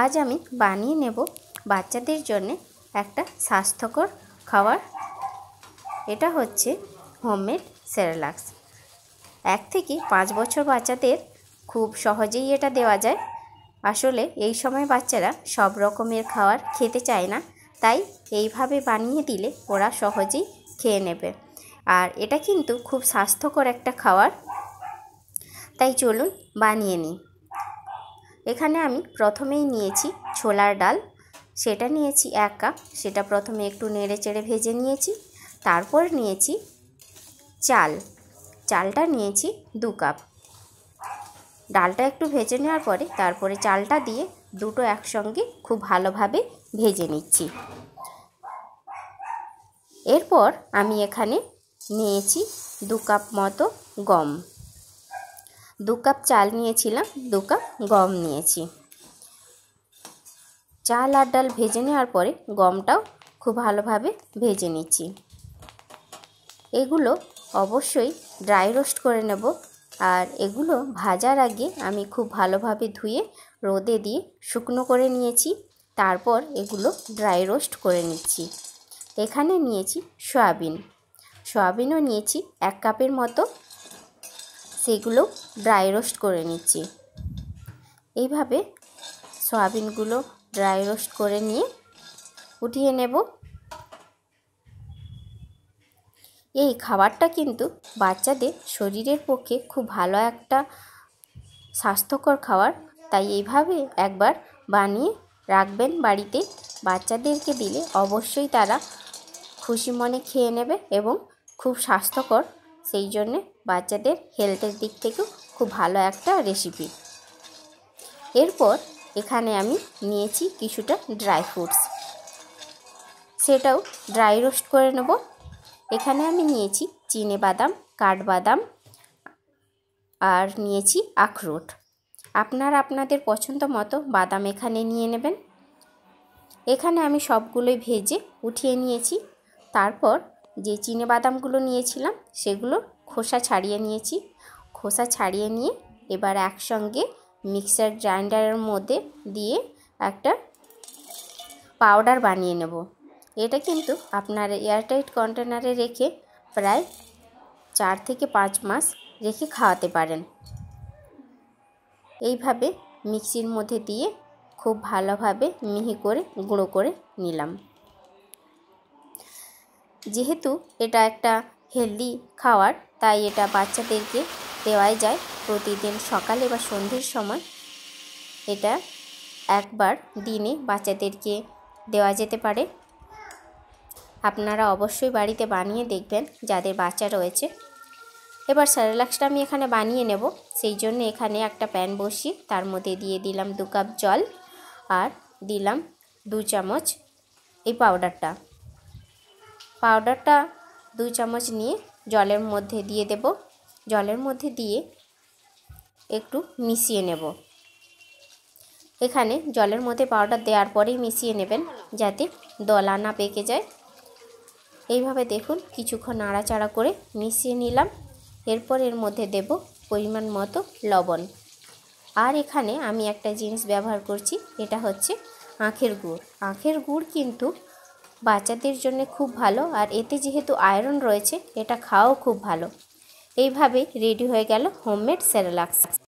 আজ আমি বানিয়ে নেব বাচ্চাদের জন্য একটা স্বাস্থ্যকর খাবার। এটা হচ্ছে হোমমেড সেরেলাক্স। 1 থেকে 5 বছর বাচ্চাদের খুব সহজেই এটা দেওয়া যায়। আসলে এই সময় বাচ্চারা সব রকমের খাবার খেতে চায় না, তাই এইভাবে বানিয়ে দিলে ওরা সহজেই খেয়ে নেবে। আর এটা কিন্তু খুব স্বাস্থ্যকর একটা খাবার, তাই চলুন বানিয়ে নিই। এখানে আমি প্রথমেই নিয়েছি ছোলার ডাল, সেটা নিয়েছি 1 কাপ। সেটা প্রথমে একটু নেড়ে চেড়ে ভেজে নিয়েছি। তারপর নিয়েছি চালটা নিয়েছি 2 কাপ। ডালটা একটু ভেজে নেওয়ার পরে তারপরে চালটা দিয়ে দুটো একসঙ্গে খুব ভালোভাবে ভেজে নিচ্ছি। এরপর আমি এখানে নিয়েছি 2 কাপ মতো গম। 2 কাপ চাল নিয়েছিলাম, 2 কাপ গম নিয়েছি। চাল আর ডাল ভেজে নেওয়ার পরে গমটাও খুব ভালোভাবে ভেজে নিচ্ছি। এগুলো অবশ্যই ড্রাই রোস্ট করে নেব। আর এগুলো ভাজার আগে আমি খুব ভালোভাবে ধুয়ে রোদে দিয়ে শুকনো করে নিয়েছি। তারপর এগুলো ড্রাই রোস্ট করে নিচ্ছি। এখানে নিয়েছি সয়াবিনও নিয়েছি 1 কাপের মতো, সেগুলো ড্রাই রোস্ট করে নিচ্ছি। এইভাবে সয়াবিনগুলো ড্রাই রোস্ট করে নিয়ে উঠিয়ে নেব। এই খাবারটা কিন্তু বাচ্চাদের শরীরের পক্ষে খুব ভালো একটা স্বাস্থ্যকর খাবার, তাই এইভাবে একবার বানিয়ে রাখবেন বাড়িতে। বাচ্চাদেরকে দিলে অবশ্যই তারা খুশি মনে খেয়ে নেবে এবং খুব স্বাস্থ্যকর, সেই জন্যে বাচ্চাদের হেলথের দিক থেকেও খুব ভালো একটা রেসিপি। এরপর এখানে আমি নিয়েছি কিছুটা ড্রাই ফ্রুটস, সেটাও ড্রাই রোস্ট করে নেব। এখানে আমি নিয়েছি চিনেবাদাম, কাঠবাদাম আর নিয়েছি আখরোট। আপনারা আপনাদের পছন্দ মতো বাদাম এখানে নিয়ে নেবেন। এখানে আমি সবগুলোই ভেজে উঠিয়ে নিয়েছি। তারপর যে চিনেবাদামগুলো নিয়েছিলাম সেগুলো খোসা ছাড়িয়ে নিয়েছি। খোসা ছাড়িয়ে নিয়ে এবার একসঙ্গে মিক্সার গ্রাইন্ডারের মধ্যে দিয়ে একটা পাউডার বানিয়ে নেব। এটা কিন্তু আপনারা এয়ারটাইট কন্টেনারে রেখে প্রায় 4 থেকে 5 মাস রেখে খাওয়াতে পারেন। এইভাবে মিক্সির মধ্যে দিয়ে খুব ভালোভাবে মিহি করে গুঁড়ো করে নিলাম। যেহেতু এটা একটা হেলদি খাবার, তাই এটা বাচ্চাদেরকে দেওয়াই যায় প্রতিদিন সকালে বা সন্ধ্যের সময়। এটা একবার দিনে বাচ্চাদেরকে দেওয়া যেতে পারে। আপনারা অবশ্যই বাড়িতে বানিয়ে দেখবেন যাদের বাচ্চা রয়েছে। এবার সেরেলাক্সটা আমি এখানে বানিয়ে নেব, সেই জন্য এখানে একটা প্যান বসিয়ে তার মধ্যে দিয়ে দিলাম 2 কাপ জল আর দিলাম 2 চামচ এই পাউডারটা 2 চামচ নিয়ে জলের মধ্যে দিয়ে দেব। জলের মধ্যে দিয়ে একটু মিশিয়ে নেব। এখানে জলের মধ্যে পাউডার দেওয়ার পরেই মিশিয়ে নেবেন যাতে দলা না পেকে যায়। এইভাবে দেখুন কিছুক্ষণ নাড়াচাড়া করে মিশিয়ে নিলাম। এরপর এর মধ্যে দেব পরিমাণ মতো লবণ। আর এখানে আমি একটা জিনিস ব্যবহার করছি, এটা হচ্ছে আখের গুড়। আখের গুড় কিন্তু বাচ্চাদের জন্য খুব ভালো, আর এতে যেহেতু আয়রন রয়েছে এটা খাওয়াও খুব ভালো। এইভাবে রেডি হয়ে গেল হোমমেড সেরেলাক্স।